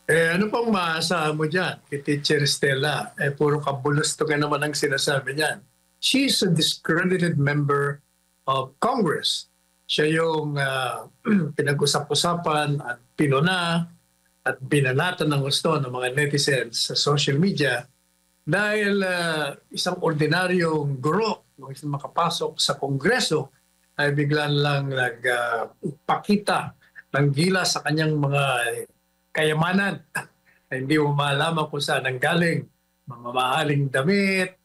Ano pang maaasahan mo dyan kay Teacher Stella? Puro kabulustugan naman ang sinasabi niyan. She's a discredited member of Congress. Siya yung pinag-usap-usapan at pinuna at binanatan ng gusto ng mga netizens sa social media dahil isang ordinaryong guro nung makapasok sa Kongreso ay bigla lang nagpakita ng gila sa kanyang mga kayamanan. Hindi mo malaman kung saan ang galing. Mamahaling damit,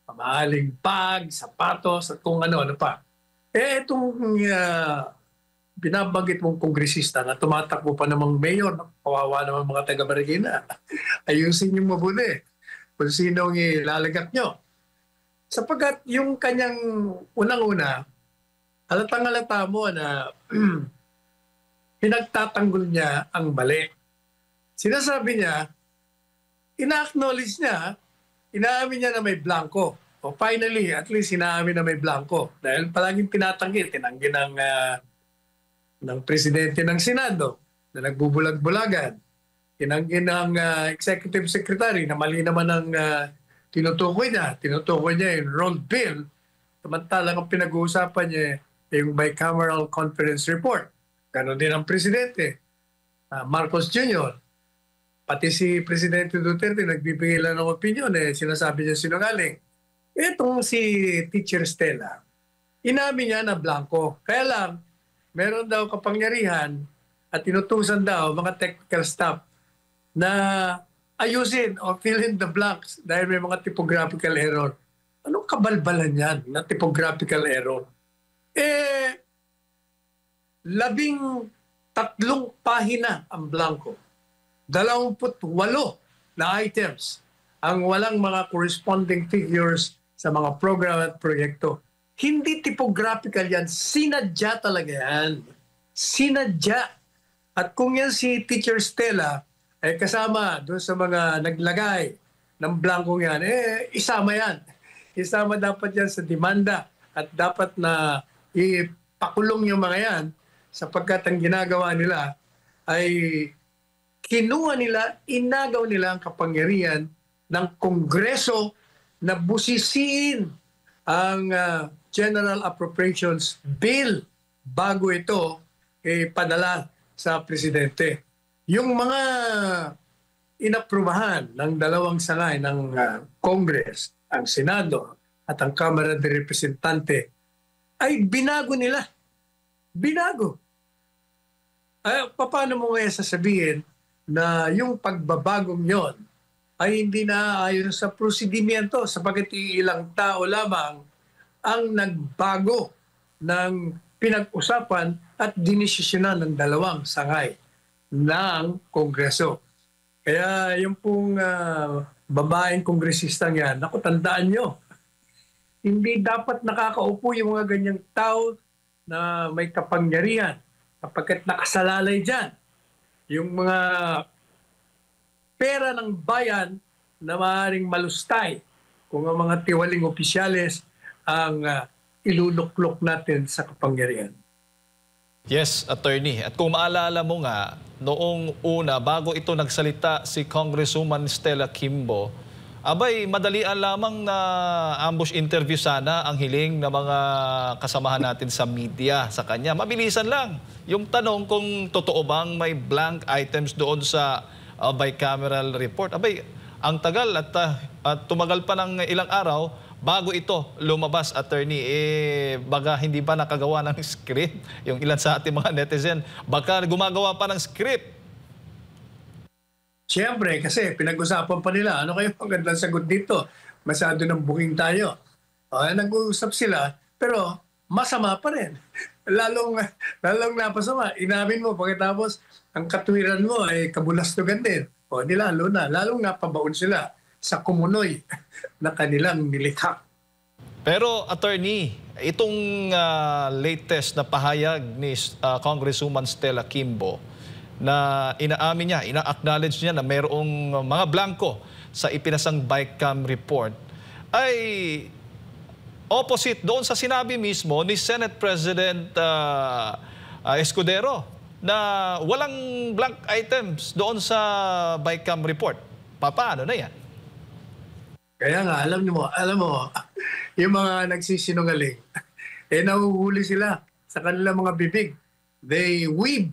mamahaling bag, sapatos, at kung ano-ano pa. Itong binabanggit mong kongresista na tumatakbo pa namang mayor, kawawa naman mga taga-Marikina. Ayusin yung mabuti kung sinong ilalagak nyo. Sapagkat yung kanyang unang-una, halatang-halata mo na pinagtatanggol niya ang mali. Sinasabi niya, ina-acknowledge niya, inaamin niya na may blanco. O finally, at least inaamin na may blanco. Dahil palaging tinatanggi ng presidente ng Senado na nagbubulag-bulagan. Tinanggi ng executive secretary na mali naman ang tinutukoy niya. Tinutukoy niya yung rolled bill. Samantalang ang pinag-uusapan niya yung bicameral conference report. Ganon din ang presidente, Marcos Jr., pati si Presidente Duterte nagbibigay lang ng opinion, sinasabi niya sinungaling. Itong si Teacher Stella, inamin niya na blanco. Kaya lang, meron daw kapangyarihan at inutusan daw mga technical staff na ayusin o fill in the blanks dahil may mga typographical error. Anong kabalbalan yan na typographical error? 13 pahina ang blanco. 28 na items ang walang mga corresponding figures sa mga program at proyekto. Hindi typographical yan. Sinadya talaga yan. Sinadya. At kung yan si Teacher Stella ay kasama doon sa mga naglagay ng blankong yan, isama yan. Isama dapat yan sa demanda at dapat na ipakulong yung mga yan sapagkat ang ginagawa nila ay kinuha nila, inagaw nila ang kapangyarihan ng Kongreso na busisiin ang General Appropriations Bill bago ito padala sa Presidente. Yung mga inaprubahan ng dalawang sangay ng Congress, ang Senado at ang Kamara de Representante, ay binago nila. Binago. Paano mo ngayon sasabihin na yung pagbabagong yon ay hindi na ayon sa prosedimento sapagkat ilang tao lamang ang nagbago ng pinag-usapan at dinesisyonan ng dalawang sangay ng Kongreso. Kaya yung pong babaeng kongresistang yan, naku, tandaan nyo, hindi dapat nakakaupo yung mga ganyang tao na may kapangyarihan kapagkat nakasalalay dyan yung mga pera ng bayan na maaaring malustay kung ang mga tiwaling opisyales ang iluluklok natin sa kapangyarihan. Yes, Attorney. At kung maalala mo nga, noong una, bago ito nagsalita si Congresswoman Stella Kimbo, abay, madalian lamang na ambush interview sana ang hiling ng mga kasamahan natin sa media sa kanya. Mabilisan lang. Yung tanong kung totoo bang may blank items doon sa bicameral report. Abay, ang tagal at tumagal pa ng ilang araw bago ito lumabas, Attorney. Baga hindi pa nakagawa ng script. Yung ilan sa ating mga netizen, baka gumagawa pa ng script. Siyempre, kasi pinag-usapan pa nila, ano kayo magandang sagot dito? Masyado ng booking tayo. Nag-uusap sila, pero masama pa rin. Lalong napasama. Inamin mo, pagkatapos ang katwiran mo ay kabulastugan din. Lalong napabaon sila sa kumunoy na kanilang nilikha. Pero, Attorney, itong latest na pahayag ni Congresswoman Stella Kimbo, na inaamin niya, ina-acknowledge niya na mayroong mga blanco sa ipinasang BICAM report, ay opposite doon sa sinabi mismo ni Senate President Escudero na walang blank items doon sa BICAM report. Paano na yan? Kaya nga, alam mo, yung mga nagsisinungaling, nahuhuli sila sa kanilang mga bibig. They weave,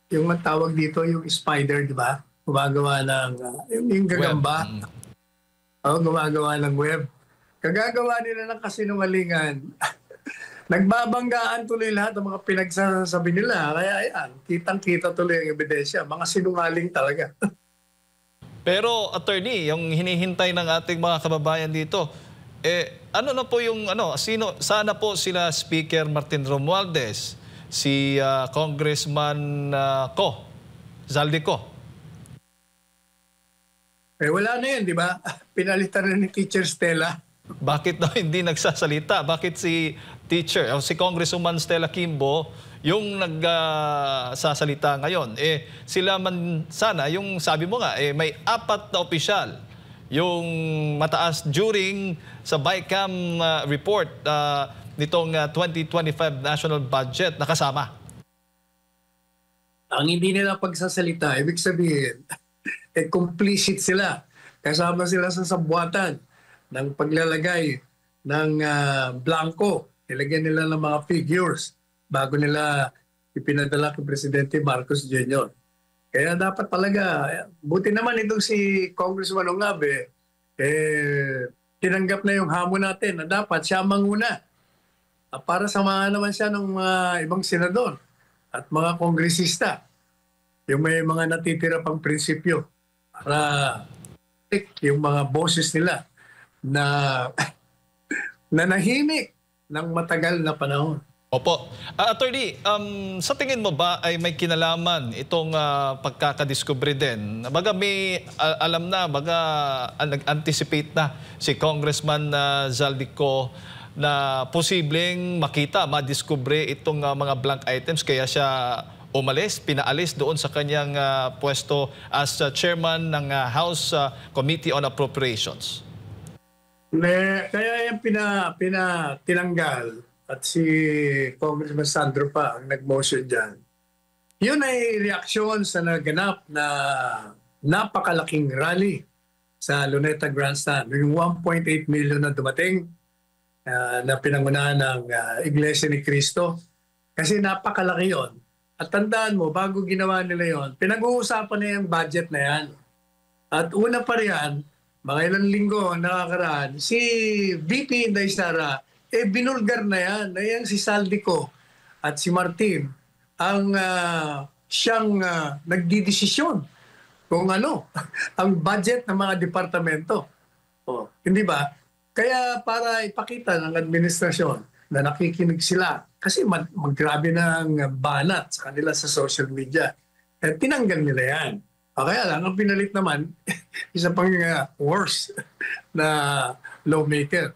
yung tawag dito, yung spider, di ba? Gumagawa ng, yung gagamba. Gumagawa ng web. Kagagawa nila ng kasinungalingan. Nagbabanggaan tuloy lahat ng mga pinagsasabi nila. Kaya ayan, kitang-kita tuloy ang ebidensya. Mga sinungaling talaga. Pero attorney, yung hinihintay ng ating mga kababayan dito, ano na po yung sana po sila Speaker Martin Romualdez, si Congressman Zaldico. Wala na yan, di ba? Pinalitan na ni Teacher Stella. Bakit daw hindi nagsasalita? Bakit si teacher o si Congresswoman Stella Kimbo yung nagsasalita ngayon? Sila man sana, yung sabi mo nga, may 4 na opisyal yung mataas during sa BICAM report nitong 2025 national budget nakasama. Ang hindi nila pagsasalita, ibig sabihin, complicit sila. Kasama sila sa sabuatan ng paglalagay ng blanco. Ilagyan nila ng mga figures bago nila ipinadala kay Presidente Marcos Jr. Kaya dapat talaga, buti naman itong si Congressman Ongabe, tinanggap na yung hamon natin na dapat siya manguna. Para samahan naman siya ng mga ibang senador at mga kongresista. Yung may mga natitira pang prinsipyo para yung mga boses nila na nanahimik ng matagal na panahon. Opo. Attorney, sa tingin mo ba ay may kinalaman itong pagkakadiscovery din? Baga may alam na, baga nag-anticipate na si Congressman Zaldico na posibleng makita, madiscovery itong mga blank items kaya siya pinaalis doon sa kanyang pwesto as chairman ng House Committee on Appropriations. Kaya yung tinanggal at si Congressman Sandro pa ang nag-motion dyan. Yun ay reaksyon sa naganap na napakalaking rally sa Luneta Grandstand. Yung 1.8 million na dumating na pinangunahan ng Iglesia ni Cristo. Kasi napakalaki yon. At tandaan mo, bago ginawa nila yon, pinag-uusapan na yung budget na yan. At una pa riyan, mga ilang linggo nakakaraan, si VP Inday Sara, binulgar na yan. Na yan si Zaldico at si Martin ang siyang nagdidesisyon kung ano ang budget ng mga departamento. Hindi ba? Kaya para ipakita ng administrasyon na nakikinig sila, kasi maggrabe na ang banat sa kanila sa social media. Tinanggal nila yan. Kaya lang, ang pinalit naman, isa pang worse na lawmaker.